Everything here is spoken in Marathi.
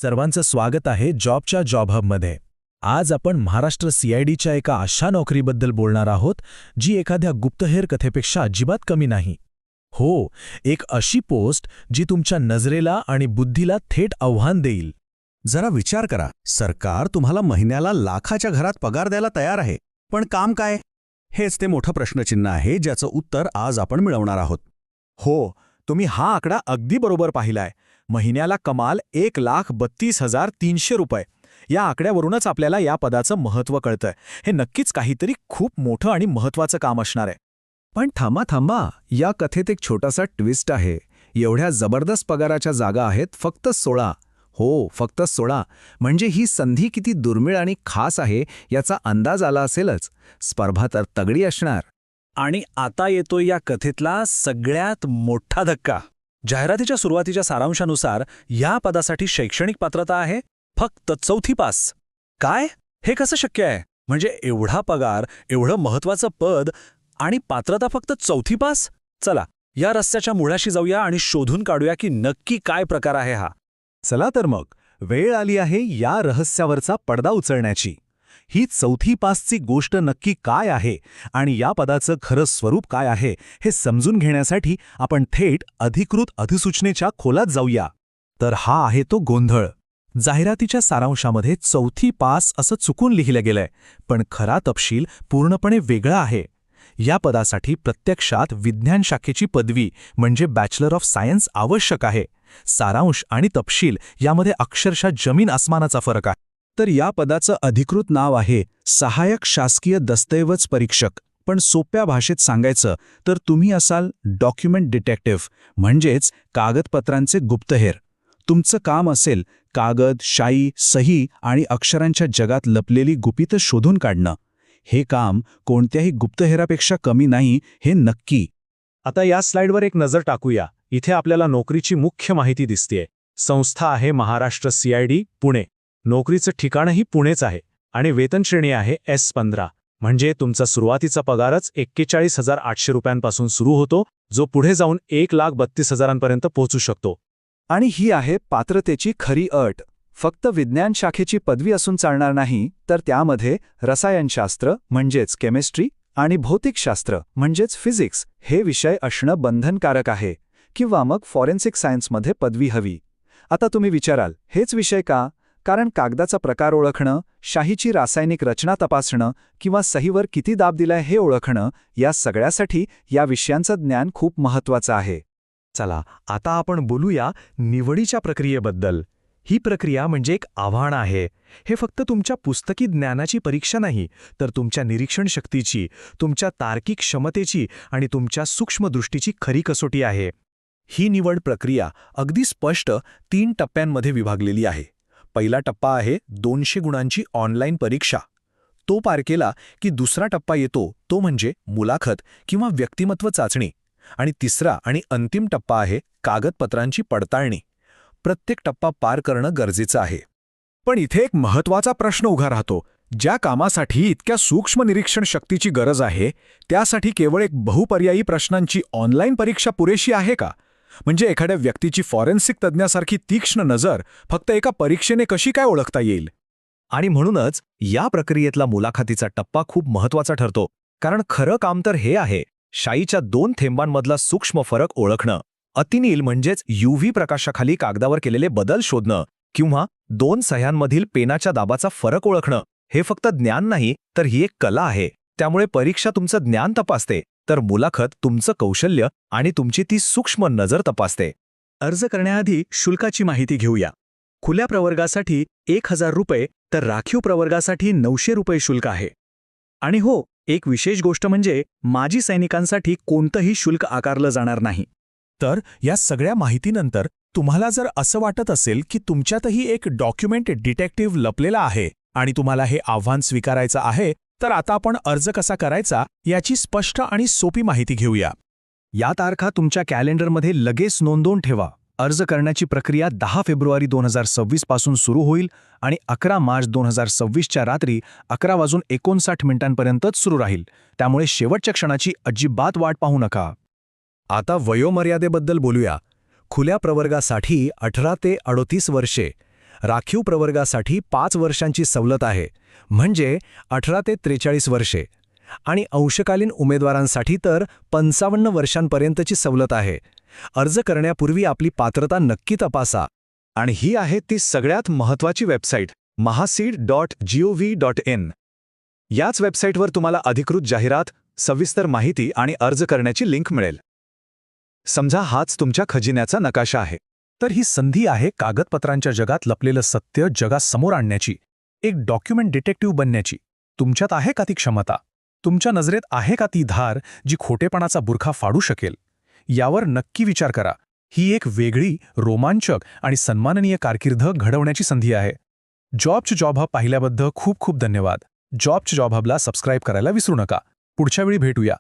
सर्वांचं स्वागत आहे जॉबच्या जॉब हबमध्ये. आज आपण महाराष्ट्र CIDच्या एका अशा नोकरीबद्दल बोलणार आहोत जी एखाद्या गुप्तहेर कथेपेक्षा अजिबात कमी नाही. हो, एक अशी पोस्ट जी तुमच्या नजरेला आणि बुद्धीला थेट आव्हान देईल. जरा विचार करा, सरकार तुम्हाला महिन्याला लाखाच्या घरात पगार द्यायला तयार आहे, पण काम काय? हेच ते मोठं प्रश्नचिन्ह आहे ज्याचं उत्तर आज आपण मिळवणार आहोत. हो, तुम्ही हा आकडा अगदी बरोबर पाहिलाय. महिन्याला कमाल 1,32,300 रुपये. या आकड्यावरूनच आपल्याला या पदाचं महत्त्व कळतंय. हे नक्कीच काहीतरी खूप मोठं आणि महत्त्वाचं काम असणार आहे. पण थांबा, या कथेत एक छोटासा ट्विस्ट आहे. एवढ्या जबरदस्त पगाराच्या जागा आहेत फक्त 16. हो, फक्त 16. म्हणजे ही संधी किती दुर्मिळ आणि खास आहे याचा अंदाज आला असेलच. स्पर्धा तर तगडी असणार. आणि आता येतो या कथेतला सगळ्यात मोठा धक्का. जाहिरातीच्या सुरुवातीच्या सारांशानुसार या पदासाठी शैक्षणिक पात्रता आहे फक्त 4थी पास. काय? हे कसं शक्य आहे? म्हणजे एवढा पगार, एवढं महत्त्वाचं पद आणि पात्रता फक्त 4थी पास? चला, या रस्त्याच्या मुळाशी जाऊया आणि शोधून काढूया की नक्की काय प्रकार आहे हा. चला तर मग, वेळ आली आहे या रहस्यावरचा पडदा उचलण्याची. ही 4थी पासची गोष्ट नक्की काय आहे आणि या पदाचं खरं स्वरूप काय आहे हे समजून घेण्यासाठी आपण थेट अधिकृत अधिसूचनेच्या खोलात जाऊया. तर हा आहे तो गोंधळ. जाहिरातीच्या सारांशामध्ये 4थी पास असं चुकून लिहिलं गेलंय, पण खरा तपशील पूर्णपणे वेगळा आहे. या पदासाठी प्रत्यक्षात विज्ञान शाखेची पदवी म्हणजे बॅचलर ऑफ सायन्स आवश्यक आहे. सारांश आणि तपशील यामध्ये अक्षरशः जमीन आसमानाचा फरक आहे. तर या पदाचं अधिकृत नाव आहे सहाय्यक शासकीय दस्तऐवज परीक्षक. पण सोप्या भाषेत सांगायचं तर तुम्ही असाल डॉक्युमेंट डिटेक्टिव्ह, म्हणजेच कागदपत्रांचे गुप्तहेर. तुमचं काम असेल कागद, शाई, सही आणि अक्षरांच्या जगात लपलेली गुपितं शोधून काढणं. हे काम कोणत्याही गुप्तहेरापेक्षा कमी नाही, हे नक्की. आता या स्लाइडवर एक नजर टाकूया. इथे आपल्याला नोकरीची मुख्य माहिती दिसतेय. संस्था आहे महाराष्ट्र CID पुणे. नोकरीचं ठिकाणही पुणेच आहे आणि वेतन श्रेणी आहे S15. म्हणजे तुमचा सुरुवातीचा पगारच 41,800 रुपयांपासून सुरू होतो, जो पुढे जाऊन 1,32,000 पोहोचू शकतो. आणि ही आहे पात्रतेची खरी अट. फक्त विज्ञान शाखेची पदवी असून चालणार नाही, तर त्यामध्ये रसायनशास्त्र म्हणजेच केमिस्ट्री आणि भौतिकशास्त्र म्हणजेच फिजिक्स हे विषय असणं बंधनकारक आहे. किंवा मग फॉरेन्सिक सायन्समध्ये पदवी हवी. आता तुम्ही विचाराल, हेच विषय का? कारण कागदाचा प्रकार ओळखणं, शाहीची रासायनिक रचना तपासणं किंवा सहीवर किती दाब दिलाय हे ओळखणं, या सगळ्यासाठी या विषयांचं ज्ञान खूप महत्त्वाचं आहे. चला, आता आपण बोलूया निवडीच्या प्रक्रियेबद्दल. ही प्रक्रिया म्हणजे एक आव्हान आहे. हे फक्त तुमच्या पुस्तकी ज्ञानाची परीक्षा नाही, तर तुमच्या निरीक्षण शक्तीची, तुमच्या तार्किक क्षमतेची आणि तुमच्या सूक्ष्मदृष्टीची खरी कसोटी आहे. ही निवड प्रक्रिया अगदी स्पष्ट 3 टप्प्यांमध्ये विभागलेली आहे. पहिला टप्पा आहे 200 गुणांची ऑनलाईन परीक्षा. तो पार केला की दुसरा टप्पा येतो, तो म्हणजे मुलाखत किंवा व्यक्तिमत्व चाचणी. आणि तिसरा आणि अंतिम टप्पा आहे कागदपत्रांची पडताळणी. प्रत्येक टप्पा पार करणं गरजेचं आहे. पण इथे एक महत्त्वाचा प्रश्न उभा राहतो. ज्या कामासाठी इतक्या सूक्ष्म निरीक्षण शक्तीची गरज आहे, त्यासाठी केवळ एक बहुपर्यायी प्रश्नांची ऑनलाईन परीक्षा पुरेशी आहे का? म्हणजे एखाद्या व्यक्तीची फॉरेन्सिक तज्ज्ञासारखी तीक्ष्ण नजर फक्त एका परीक्षेने कशी काय ओळखता येईल? आणि म्हणूनच या प्रक्रियेतला मुलाखतीचा टप्पा खूप महत्त्वाचा ठरतो. कारण खरं काम तर हे आहे, शाईच्या 2 थेंबांमधला सूक्ष्म फरक ओळखणं. अतिनील म्हणजेच UV प्रकाशाखाली कागदावर केलेले बदल शोधणं किंवा 2 सह्यांमधील पेनाच्या दाबाचा फरक ओळखणं. हे फक्त ज्ञान नाही, तर ही एक कला आहे. त्यामुळे परीक्षा तुमचं ज्ञान तपासते, तर मुलाखत तुमचं कौशल्य आणि तुमची ती सूक्ष्म नजर तपासते. अर्ज करण्याआधी शुल्काची माहिती घेऊया. खुल्या प्रवर्गासाठी 1,000 रुपये तर राखीव प्रवर्गासाठी 900 रुपये शुल्क आहे. आणि हो, एक विशेष गोष्ट म्हणजे माजी सैनिकांसाठी कोणतंही शुल्क आकारलं जाणार नाही. तर या सगळ्या माहितीनंतर तुम्हाला जर असं वाटत असेल की तुमच्यातही एक डॉक्युमेंट डिटेक्टिव्ह लपलेला आहे आणि तुम्हाला हे आव्हान स्वीकारायचं आहे, तर आता आपण अर्ज कसा करायचा याची स्पष्ट आणि सोपी माहिती घेऊया. या तारखा तुमच्या कॅलेंडरमध्ये लगेच नोंदवून ठेवा. अर्ज करण्याची प्रक्रिया 10 फेब्रुवारी 2026 पासून सुरू होईल आणि 11 मार्च 2026च्या रात्री 11:59 सुरू राहील. त्यामुळे शेवटच्या क्षणाची अजिबात वाट पाहू नका. आता वयोमर्यादेबद्दल बोलूया. खुल्या प्रवर्गासाठी 18 ते 38 वर्षे राखीव प्रवर्गासाठी 5 वर्षांची सवलत आहे, म्हणजे 18 ते 43 वर्षे. आणि अंशकालीन उमेदवारांसाठी तर 55 वर्षांपर्यंतची सवलत आहे. अर्ज करण्यापूर्वी आपली पात्रता नक्की तपासा. आणि ही आहे ती सगळ्यात महत्त्वाची वेबसाईट, mahaseed.gov.in. याच वेबसाईटवर तुम्हाला अधिकृत जाहिरात, सविस्तर माहिती आणि अर्ज करण्याची लिंक मिळेल. समजा हाच तुमच्या खजिन्याचा नकाशा आहे. तर ही संधी आहे कागदपत्रांच्या जगात लपलेलं सत्य जगासमोर आणण्याची, एक डॉक्युमेंट डिटेक्टिव्ह बनण्याची. तुमच्यात आहे का ती क्षमता? तुमच्या नजरेत आहे का ती धार जी खोटेपणाचा बुरखा फाडू शकेल? यावर नक्की विचार करा. ही एक वेगळी, रोमांचक आणि सन्माननीय कारकीर्द घडवण्याची संधी आहे. जॉबचे जॉब हब पाहिल्याबद्दल खूप खूप धन्यवाद. जॉबचे जॉब हबला सबस्क्राईब करायला विसरू नका. पुढच्या वेळी भेटूया.